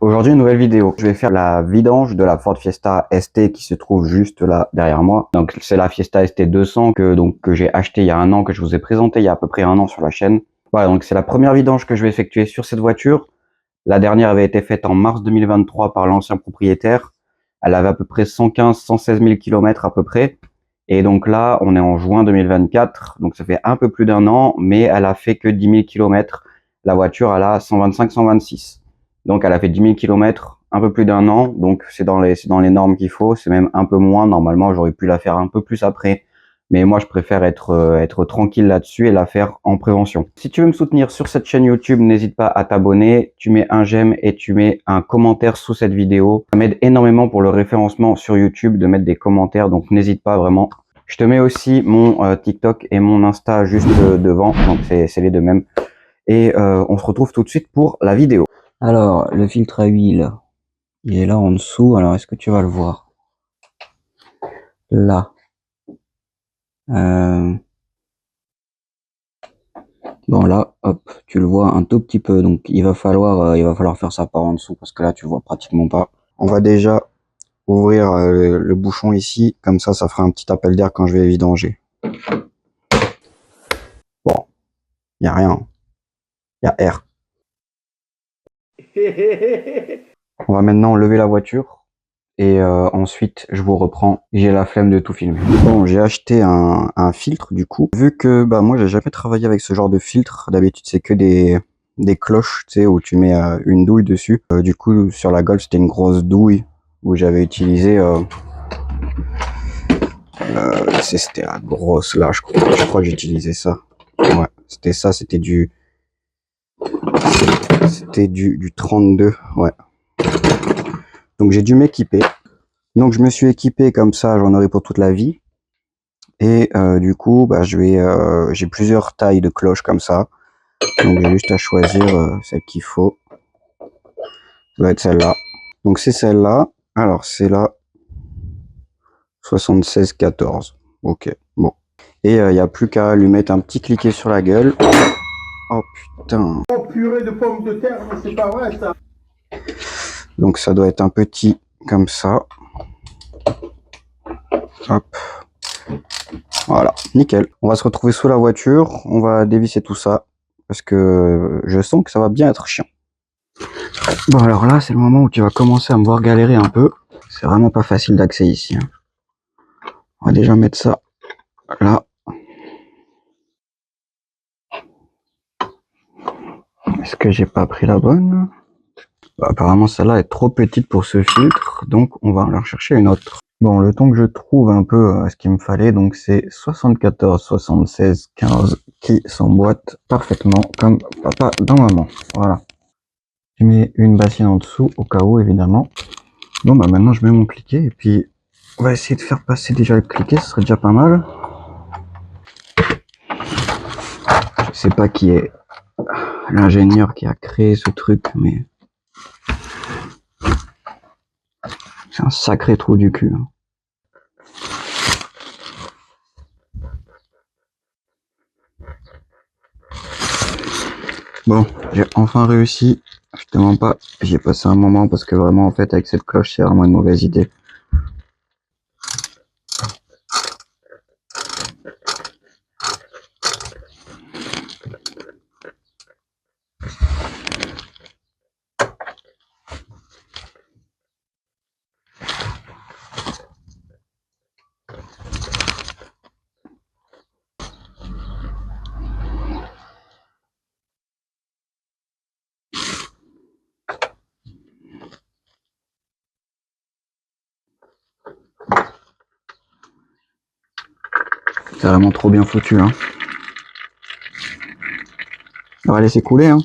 Aujourd'hui, une nouvelle vidéo. Je vais faire la vidange de la Ford Fiesta ST qui se trouve juste là derrière moi. Donc c'est la Fiesta ST 200 que j'ai acheté il y a un an, que je vous ai présenté il y a à peu près un an sur la chaîne. Voilà, donc c'est la première vidange que je vais effectuer sur cette voiture. La dernière avait été faite en mars 2023 par l'ancien propriétaire. Elle avait à peu près 115-116 000 km à peu près. Et donc là, on est en juin 2024, donc ça fait un peu plus d'un an, mais elle a fait que 10 000 km. La voiture, elle a 125-126. Donc elle a fait 10 000 km, un peu plus d'un an, donc c'est dans les normes qu'il faut, c'est même un peu moins, normalement j'aurais pu la faire un peu plus après, mais moi je préfère être tranquille là-dessus et la faire en prévention. Si tu veux me soutenir sur cette chaîne YouTube, n'hésite pas à t'abonner, tu mets un j'aime et tu mets un commentaire sous cette vidéo. Ça m'aide énormément pour le référencement sur YouTube de mettre des commentaires, donc n'hésite pas vraiment. Je te mets aussi mon TikTok et mon Insta juste devant, donc c'est les deux mêmes. Et on se retrouve tout de suite pour la vidéo. Alors, le filtre à huile, il est là en dessous. Alors, est-ce que tu vas le voir? Là. Bon, là, hop, tu le vois un tout petit peu. Donc, il va falloir faire ça par en dessous parce que là, tu le vois pratiquement pas. On va déjà ouvrir le bouchon ici. Comme ça fera un petit appel d'air quand je vais vidanger. Bon, il n'y a rien. Il y a air. On va maintenant lever la voiture. Et ensuite, je vous reprends. J'ai la flemme de tout filmer. Bon, j'ai acheté un filtre du coup. Vu que moi, j'ai jamais travaillé avec ce genre de filtre. D'habitude, c'est que des cloches, tu sais, où tu mets une douille dessus. Du coup, sur la Golf, c'était une grosse douille où j'avais utilisé. C'était la grosse là, je crois que j'utilisais ça. Ouais, c'était ça. C'était du 32. Ouais. Donc j'ai dû m'équiper. Donc je me suis équipé comme ça, j'en aurai pour toute la vie. Et du coup, j'ai plusieurs tailles de cloches comme ça. Donc j'ai juste à choisir celle qu'il faut. Ça va être celle-là. Donc c'est celle-là. Alors c'est la 7614. Ok, bon. Et il n'y a plus qu'à lui mettre un petit cliquet sur la gueule. Oh putain. Oh purée de pommes de terre, c'est pas vrai ça. Donc ça doit être un petit comme ça. Hop. Voilà, nickel. On va se retrouver sous la voiture. On va dévisser tout ça. Parce que je sens que ça va bien être chiant. Bon alors là c'est le moment où tu vas commencer à me voir galérer un peu. C'est vraiment pas facile d'accès ici. On va déjà mettre ça là. Est-ce que j'ai pas pris la bonne? Apparemment celle-là est trop petite pour ce filtre, donc on va en rechercher une autre. Bon, le temps que je trouve un peu ce qu'il me fallait, donc c'est 74, 76, 15 qui s'emboîtent parfaitement comme papa dans maman. Voilà. Je mets une bassine en dessous au cas où évidemment. Bon maintenant je mets mon cliquet et puis on va essayer de faire passer déjà le cliquet, ce serait déjà pas mal. Je sais pas qui est l'ingénieur qui a créé ce truc, mais c'est un sacré trou du cul. Bon, j'ai enfin réussi. Je te mens pas, j'ai passé un moment parce que vraiment en fait avec cette cloche c'est vraiment une mauvaise idée. C'est vraiment trop bien foutu, hein. On va laisser couler, hein.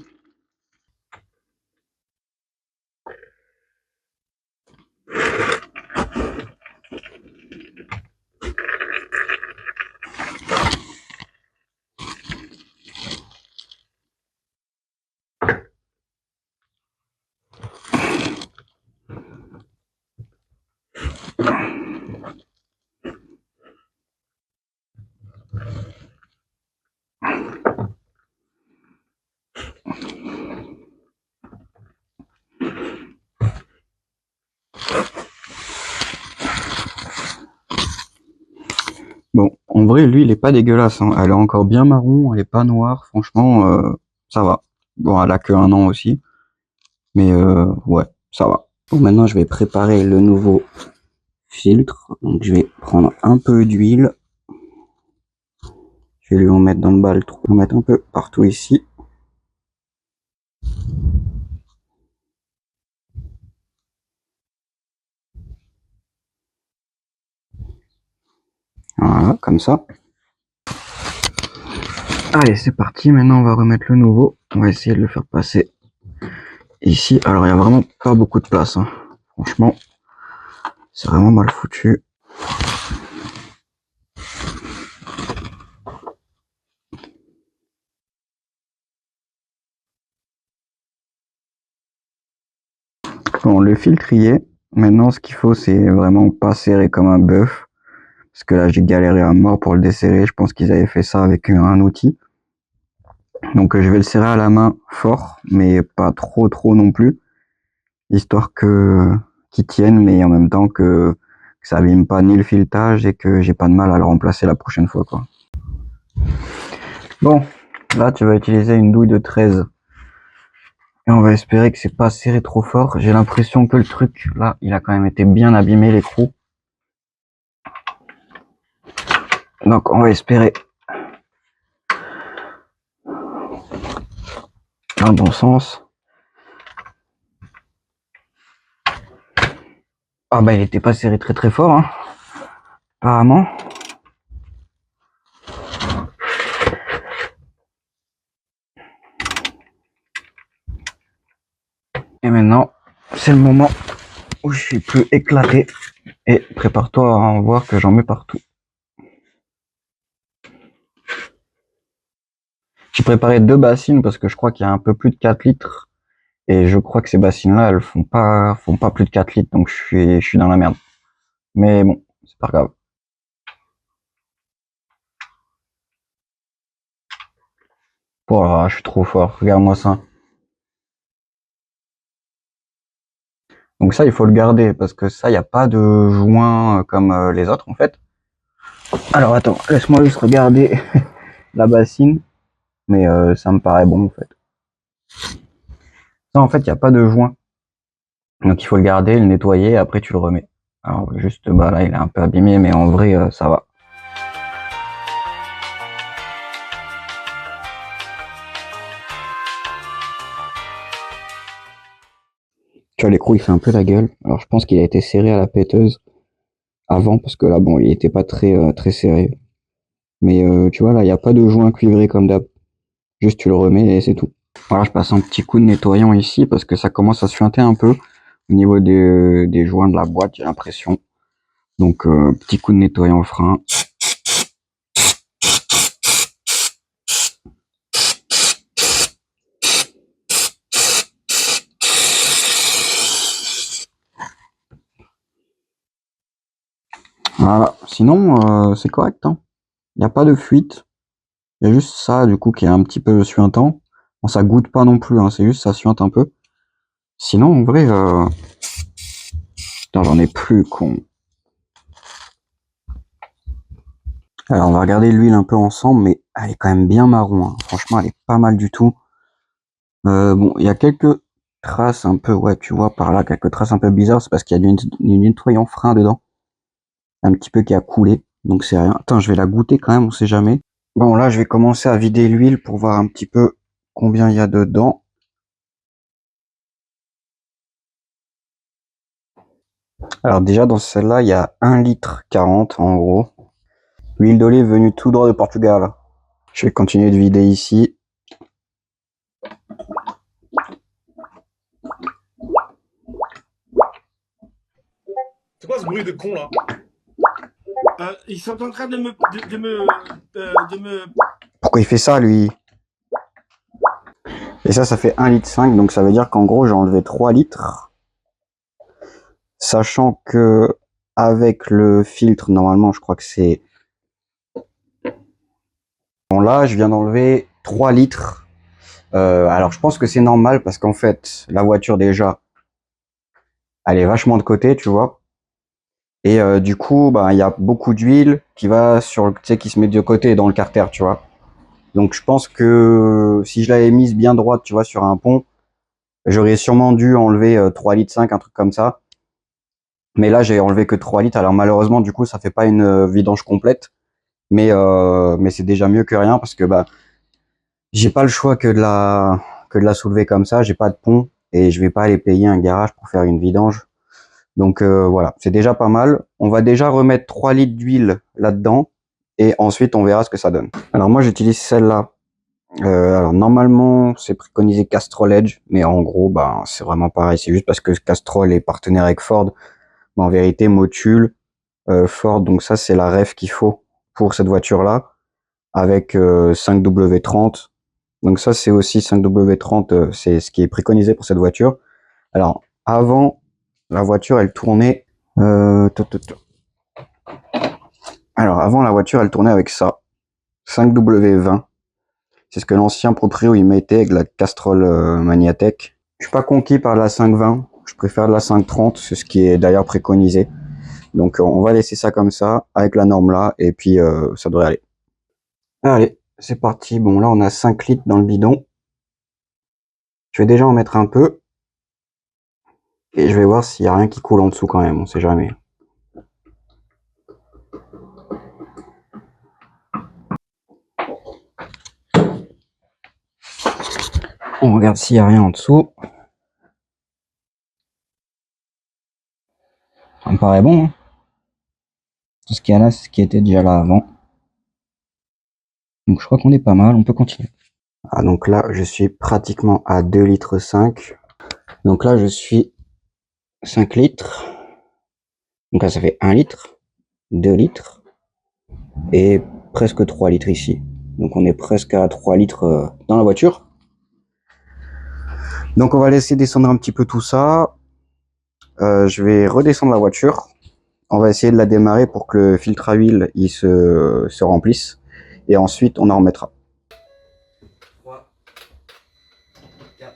en vrai, lui, il est pas dégueulasse, hein. Elle est encore bien marron, elle est pas noire. Franchement, ça va. Bon, elle a que 1 an aussi. Mais ouais, ça va. Bon, maintenant, je vais préparer le nouveau filtre. Donc, je vais prendre un peu d'huile. Je vais lui en mettre dans le bas, en mettre un peu partout ici. Voilà, comme ça. Allez, c'est parti. Maintenant, on va remettre le nouveau. On va essayer de le faire passer ici. Alors, il y a vraiment pas beaucoup de place, hein. Franchement, c'est vraiment mal foutu. Bon, le filtre y est. Maintenant, ce qu'il faut, c'est vraiment pas serrer comme un bœuf. Parce que là, j'ai galéré à mort pour le desserrer. Je pense qu'ils avaient fait ça avec un outil. Donc, je vais le serrer à la main fort, mais pas trop non plus. Histoire qu'il tienne, mais en même temps que ça abîme pas ni le filetage et que j'ai pas de mal à le remplacer la prochaine fois, quoi. Bon, là, tu vas utiliser une douille de 13. Et on va espérer que c'est pas serré trop fort. J'ai l'impression que le truc, là, il a quand même été bien abîmé, l'écrou. Donc, on va espérer dans le bon sens. Ah bah, il était pas serré très fort, hein, apparemment. Et maintenant, c'est le moment où je suis plus éclaté. Et prépare-toi à en voir que j'en mets partout. J'ai préparé 2 bassines parce que je crois qu'il y a un peu plus de 4 litres. Et je crois que ces bassines-là, elles font pas plus de 4 litres. Donc je suis dans la merde. Mais bon, c'est pas grave. Oh, je suis trop fort. Regarde-moi ça. Donc ça, il faut le garder parce que ça, il n'y a pas de joint comme les autres en fait. Alors attends, laisse-moi juste regarder la bassine. Mais ça me paraît bon en fait. Ça, en fait, il n'y a pas de joint. Donc il faut le garder, le nettoyer, et après tu le remets. Alors juste, bah là, il est un peu abîmé, mais en vrai, ça va. Tu vois, l'écrou, il fait un peu la gueule. Alors je pense qu'il a été serré à la péteuse avant, parce que là, bon, il était pas très serré. Mais tu vois, là, il n'y a pas de joint cuivré comme d'hab. Juste tu le remets et c'est tout. Voilà, je passe un petit coup de nettoyant ici, parce que ça commence à suinter un peu au niveau des joints de la boîte, j'ai l'impression. Donc, petit coup de nettoyant au frein. Voilà. Sinon, c'est correct, hein. Il n'y a pas de fuite. Il y a juste ça, du coup, qui est un petit peu suintant. Bon, ça goûte pas non plus, hein, c'est juste ça suinte un peu. Sinon, en vrai, putain, j'en ai plus, con. Alors, on va regarder l'huile un peu ensemble, mais elle est quand même bien marron, hein. Franchement, elle est pas mal du tout. Bon, il y a quelques traces un peu, ouais, tu vois, par là, quelques traces un peu bizarres, c'est parce qu'il y a du nettoyant frein dedans. Un petit peu qui a coulé, donc c'est rien. Attends, je vais la goûter quand même, on sait jamais. Bon, là, je vais commencer à vider l'huile pour voir un petit peu combien il y a dedans. Alors déjà, dans celle-là, il y a 1,40 litre en gros. Huile d'olive venue tout droit de Portugal. Je vais continuer de vider ici. C'est quoi ce bruit de con là? Ils sont en train de me. Pourquoi il fait ça, lui? Et ça fait 1,5 litre, donc ça veut dire qu'en gros, j'ai enlevé 3 litres. Sachant que avec le filtre, normalement, je crois que c'est... Bon, là, je viens d'enlever 3 litres. Alors, je pense que c'est normal parce qu'en fait, la voiture, déjà, elle est vachement de côté, tu vois. Et du coup, bah, il y a beaucoup d'huile qui va sur, tu sais, qui se met de côté dans le carter, tu vois. Donc je pense que si je l'avais mise bien droite, tu vois, sur un pont, j'aurais sûrement dû enlever 3 litres 5, un truc comme ça. Mais là, j'ai enlevé que 3 litres. Alors malheureusement, du coup, ça fait pas une vidange complète. Mais c'est déjà mieux que rien parce que bah j'ai pas le choix que de la soulever comme ça. J'ai pas de pont et je vais pas aller payer un garage pour faire une vidange. Donc voilà, c'est déjà pas mal. On va déjà remettre 3 litres d'huile là-dedans et ensuite on verra ce que ça donne. Alors moi j'utilise celle-là. Alors normalement c'est préconisé Castrol Edge, mais en gros bah c'est vraiment pareil. C'est juste parce que Castrol est partenaire avec Ford. Mais en vérité Motul, Ford, donc ça c'est la ref qu'il faut pour cette voiture-là avec 5W30. Donc ça c'est aussi 5W30, c'est ce qui est préconisé pour cette voiture. Alors avant la voiture elle tournait alors avant la voiture elle tournait avec ça 5W20. C'est ce que l'ancien proprio il mettait avec la Castrol Magnatec. Je suis pas conquis par la 520, je préfère la 530, c'est ce qui est d'ailleurs préconisé. Donc on va laisser ça comme ça avec la norme là et puis ça devrait aller. Allez, c'est parti. Bon là on a 5 litres dans le bidon. Je vais déjà en mettre un peu et je vais voir s'il y a rien qui coule en dessous quand même, on sait jamais. On regarde s'il y a rien en dessous. Ça me paraît bon, hein. Tout ce qu'il y a là, c'est ce qui était déjà là avant. Donc je crois qu'on est pas mal, on peut continuer. Ah donc là, je suis pratiquement à 2 litres 5. Donc là, je suis 5 litres. Donc là, ça fait 1 litre, 2 litres et presque 3 litres ici. Donc on est presque à 3 litres dans la voiture. Donc on va laisser descendre un petit peu tout ça. Je vais redescendre la voiture. On va essayer de la démarrer pour que le filtre à huile il se remplisse. Et ensuite, on en remettra. 3, 4.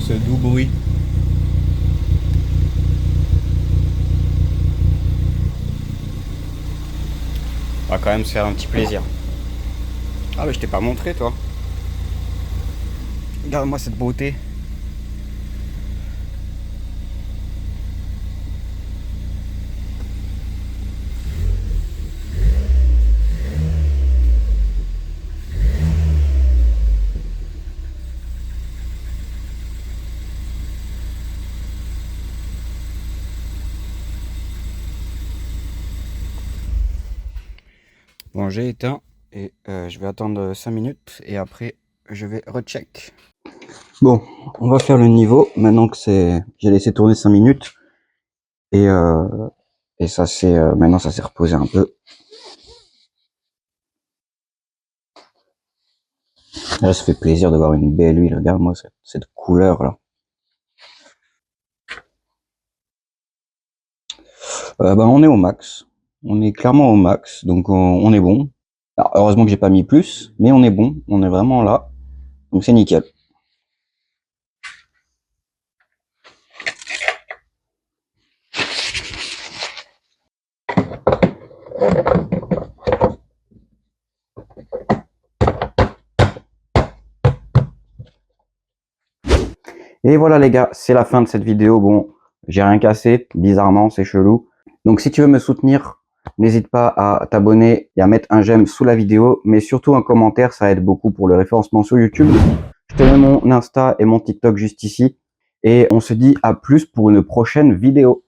Ce doux bruit. On va quand même se faire un petit plaisir. Ah mais je t'ai pas montré toi. Regarde-moi cette beauté. Bon, j'ai éteint et je vais attendre 5 minutes et après je vais recheck. Bon, on va faire le niveau maintenant que j'ai laissé tourner 5 minutes et ça c'est maintenant ça s'est reposé un peu. Là, ça fait plaisir de voir une belle huile. Regarde-moi cette couleur là. Bah, on est au max. On est clairement au max, donc on est bon. Alors, heureusement que j'ai pas mis plus, mais on est bon. On est vraiment là, donc c'est nickel. Et voilà les gars, c'est la fin de cette vidéo. Bon, j'ai rien cassé, bizarrement, c'est chelou. Donc si tu veux me soutenir, n'hésite pas à t'abonner et à mettre un j'aime sous la vidéo, mais surtout un commentaire, ça aide beaucoup pour le référencement sur YouTube. Je te mets mon Insta et mon TikTok juste ici. Et on se dit à plus pour une prochaine vidéo.